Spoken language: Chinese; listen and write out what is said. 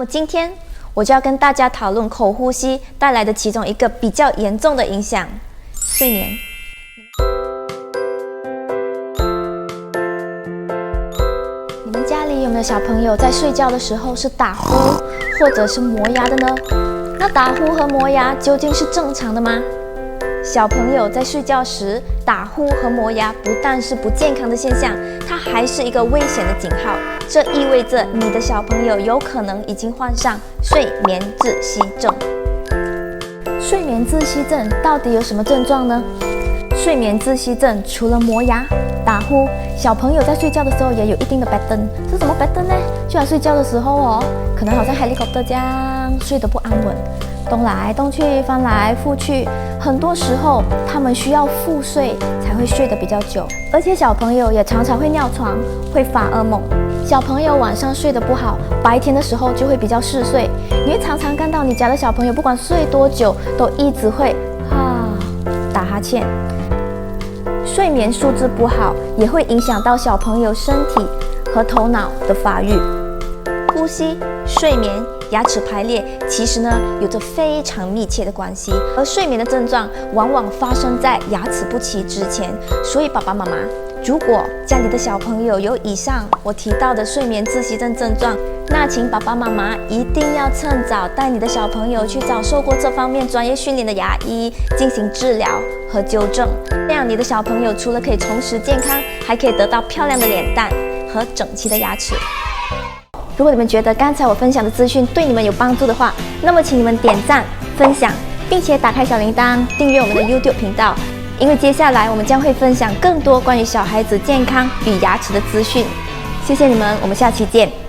今天我就要跟大家讨论口呼吸带来的其中一个比较严重的影响——睡眠。你们家里有没有小朋友在睡觉的时候是打呼或者是磨牙的呢？那打呼和磨牙究竟是正常的吗？小朋友在睡觉时打呼和磨牙不但是不健康的现象，它还是一个危险的警号。这意味着你的小朋友有可能已经患上睡眠窒息症。睡眠窒息症到底有什么症状呢？睡眠窒息症除了磨牙、打呼，小朋友在睡觉的时候也有一定的 pattern。是什么 pattern 呢？就在睡觉的时候可能好像 helicopter 这样睡得不安稳，动来动去，翻来覆去，很多时候他们需要腹睡才会睡得比较久，而且小朋友也常常会尿床，会发噩梦。小朋友晚上睡得不好，白天的时候就会比较嗜睡。你会常常看到你家的小朋友不管睡多久，都一直会打哈欠。睡眠素质不好，也会影响到小朋友身体和头脑的发育。呼吸、睡眠、牙齿排列其实呢有着非常密切的关系，而睡眠的症状往往发生在牙齿不齐之前。所以爸爸妈妈，如果家里的小朋友有以上我提到的睡眠窒息症症状，那请爸爸妈妈一定要趁早带你的小朋友去找受过这方面专业训练的牙医进行治疗和纠正，这样你的小朋友除了可以重拾健康，还可以得到漂亮的脸蛋和整齐的牙齿。如果你们觉得刚才我分享的资讯对你们有帮助的话，那么请你们点赞、分享，并且打开小铃铛，订阅我们的 YouTube 频道，因为接下来我们将会分享更多关于小孩子健康与牙齿的资讯。谢谢你们，我们下期见。